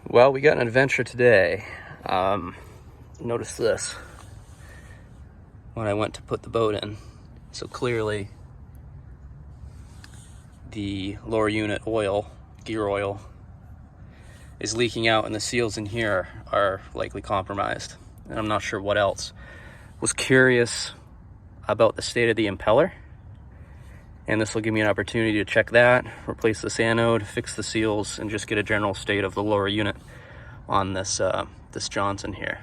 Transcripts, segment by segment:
Well, we got an adventure today. Notice this when I went to put the boat in. So clearly the lower unit oil, gear oil, is leaking out and the seals in here are likely compromised. And I'm not sure what else. Was curious about the state of the impeller. And this will give me an opportunity to check that, replace this anode, fix the seals, and just get a general state of the lower unit on this this Johnson here.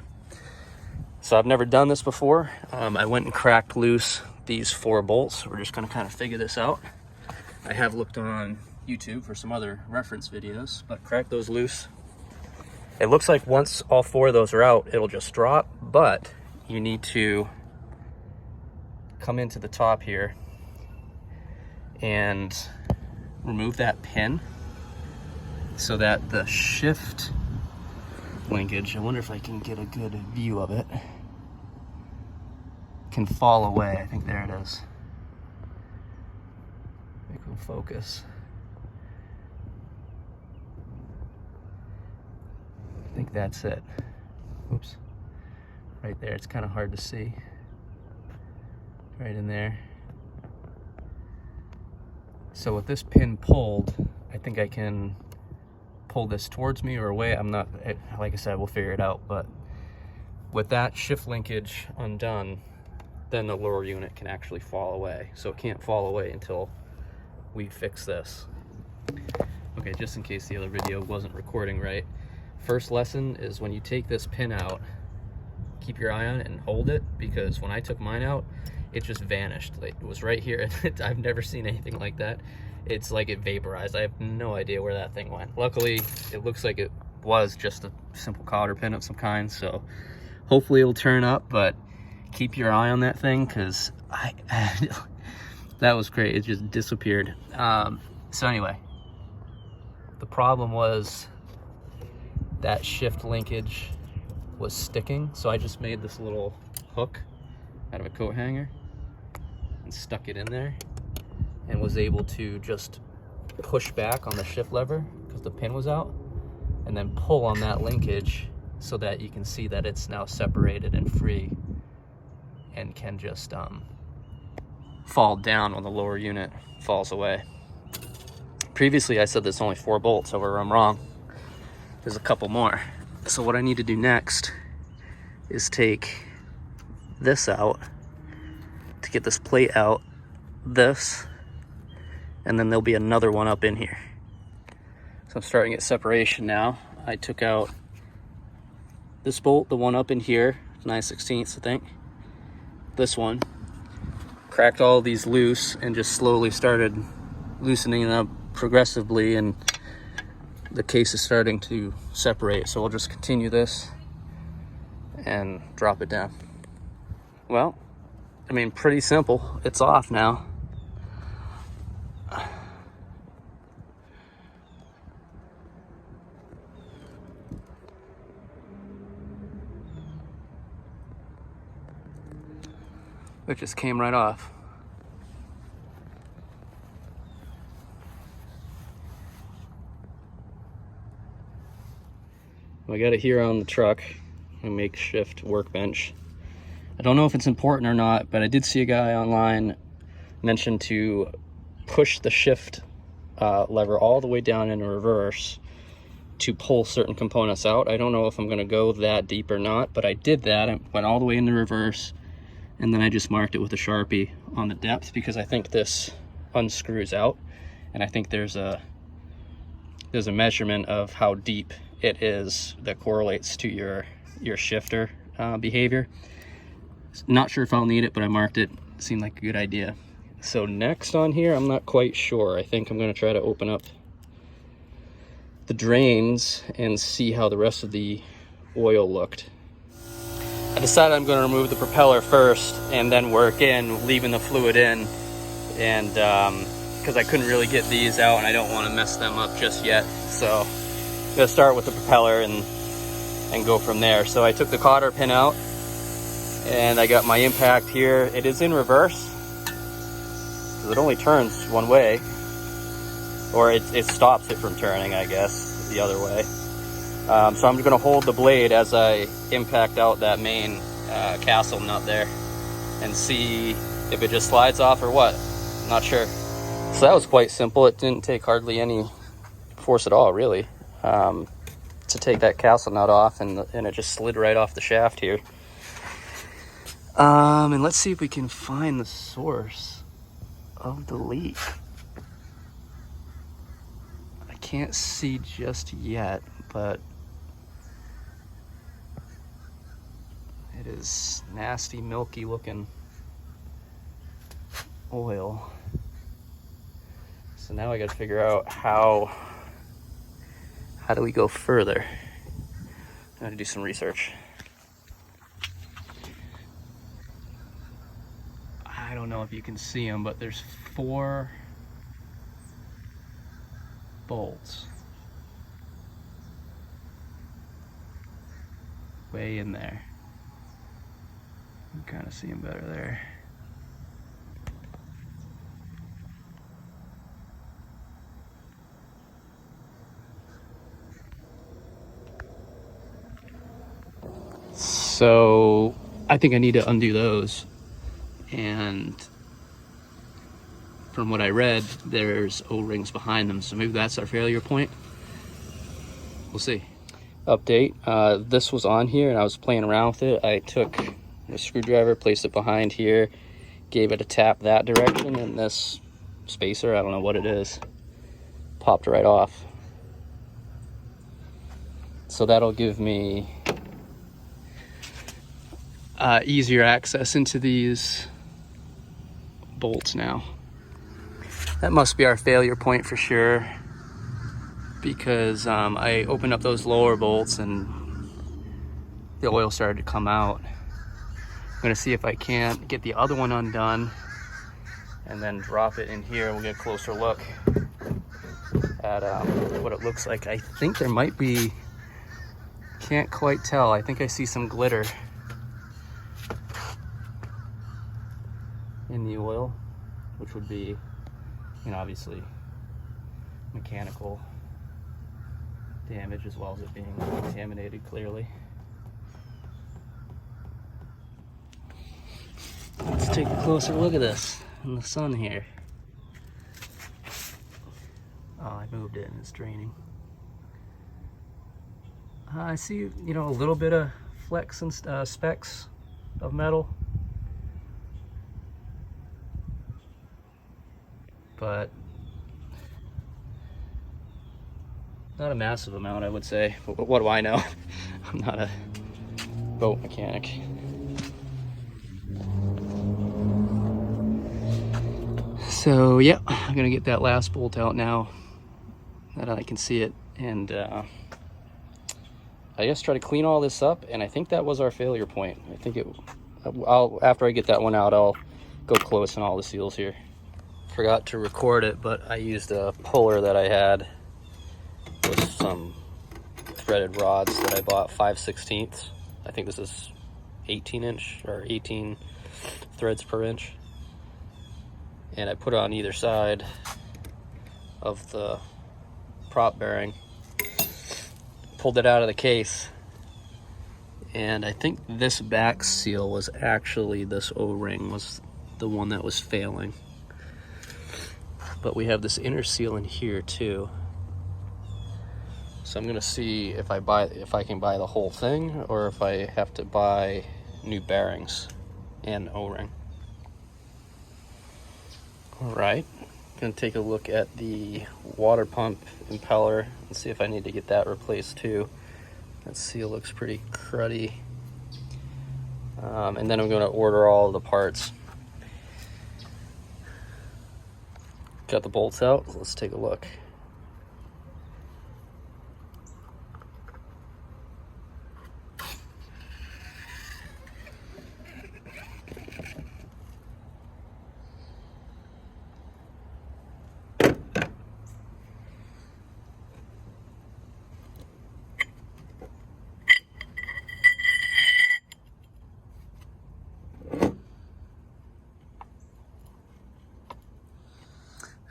So I've never done this before. I went and cracked loose these 4 bolts. We're just gonna kind of figure this out. I have looked on YouTube for some other reference videos, but crack those loose. It looks like once all 4 of those are out, it'll just drop, but you need to come into the top here and remove that pin so that the shift linkage, I wonder if I can get a good view of it, can fall away. I think there it is. I think we'll focus. I think that's it. Oops. Right there, it's kind of hard to see. Right in there. So with this pin pulled, I think I can pull this towards me or away. I'm not, like I said, we'll figure it out. But with that shift linkage undone, then the lower unit can actually fall away. So it can't fall away until we fix this. Okay, just in case the other video wasn't recording right. First lesson is when you take this pin out, keep your eye on it and hold it, because when I took mine out, it just vanished. Like, it was right here. I've never seen anything like that. It's like it vaporized. I have no idea where that thing went. Luckily, it looks like it was just a simple cotter pin of some kind, so hopefully it'll turn up, but keep your eye on that thing, because that was great. It just disappeared. So anyway, the problem was that shift linkage was sticking, so I just made this little hook out of a coat hanger and stuck it in there and was able to just push back on the shift lever because the pin was out, and then pull on that linkage so that you can see that it's now separated and free and can just fall down when the lower unit falls away. Previously I said there's only 4 bolts, however I'm wrong. There's a couple more. So what I need to do next is take this out to get this plate out, this, and then there'll be another one up in here. So I'm starting at separation now. I took out this bolt, the one up in here, 9/16 I think, this one, cracked all of these loose and just slowly started loosening it up progressively, and the case is starting to separate. So we'll just continue this and drop it down. Well, I mean, pretty simple. It's off now. It just came right off. I got it here on the truck, a makeshift workbench. I don't know if it's important or not, but I did see a guy online mention to push the shift lever all the way down in reverse to pull certain components out. I don't know if I'm going to go that deep or not, but I did that. I went all the way into reverse, and then I just marked it with a Sharpie on the depth, because I think this unscrews out, and I think there's a measurement of how deep it is that correlates to your shifter behavior. Not sure if I'll need it, but I marked it. Seemed like a good idea. So next on here, I'm not quite sure. I think I'm going to try to open up the drains and see how the rest of the oil looked. I decided I'm going to remove the propeller first and then work in, leaving the fluid in, and because I couldn't really get these out and I don't want to mess them up just yet. So I'm going to start with the propeller and go from there. So I took the cotter pin out, and I got my impact here. It is in reverse, because it only turns one way, or it stops it from turning, I guess, the other way. So I'm gonna hold the blade as I impact out that main castle nut there and see if it just slides off or what. Not sure. So that was quite simple. It didn't take hardly any force at all, really, to take that castle nut off, and it just slid right off the shaft here. And let's see if we can find the source of the leak. I can't see just yet, but it is nasty, milky looking oil. So now I gotta figure out how do we go further. I gotta do some research. I don't know if you can see them, but there's 4 bolts way in there. You can kind of see them better there. So I think I need to undo those, and from what I read, there's O-rings behind them, so maybe that's our failure point. We'll see. Update, this was on here and I was playing around with it. I took the screwdriver, placed it behind here, gave it a tap that direction, and this spacer, I don't know what it is, popped right off. So that'll give me easier access into these bolts now. That must be our failure point for sure, because I opened up those lower bolts and the oil started to come out. I'm gonna see if I can't get the other one undone and then drop it in here. We'll get a closer look at what it looks like. I think there might be, can't quite tell, I think I see some glitter in the oil, which would be, you know, obviously mechanical damage as well as it being contaminated clearly. Let's take a closer look at this in the sun here. Oh, I moved it and it's draining. I see, you know, a little bit of flecks and specks of metal, but not a massive amount, I would say. But what do I know? I'm not a boat mechanic. So yeah, I'm gonna get that last bolt out now that I can see it, and I guess try to clean all this up. And I think that was our failure point. I think after I get that one out, I'll go close on all the seals here. Forgot to record it, but I used a puller that I had with some threaded rods that I bought 5/16. I think this is 18 inch or 18 threads per inch. And I put it on either side of the prop bearing, pulled it out of the case, and I think this back seal was actually, this O-ring was the one that was failing. But we have this inner seal in here too. So I'm gonna see if I can buy the whole thing, or if I have to buy new bearings and O-ring. All right, gonna take a look at the water pump impeller and see if I need to get that replaced too. That seal looks pretty cruddy. And then I'm gonna order all of the parts. Got the bolts out, let's take a look.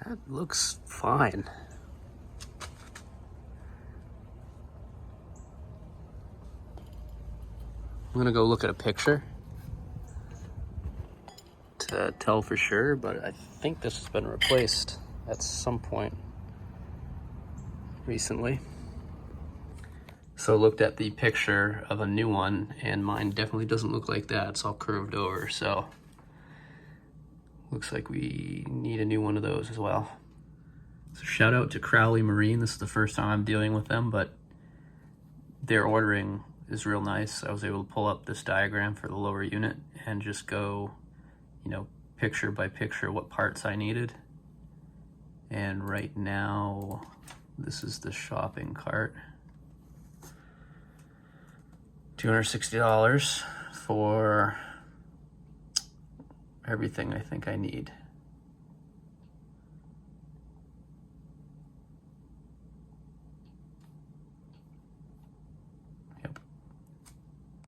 That looks fine. I'm gonna go look at a picture to tell for sure, but I think this has been replaced at some point recently. So I looked at the picture of a new one, and mine definitely doesn't look like that. It's all curved over, so looks like we need a new one of those as well. So shout out to Crowley Marine. This is the first time I'm dealing with them, but their ordering is real nice. I was able to pull up this diagram for the lower unit and just go, you know, picture by picture what parts I needed. And right now, this is the shopping cart. $260 for everything I think I need.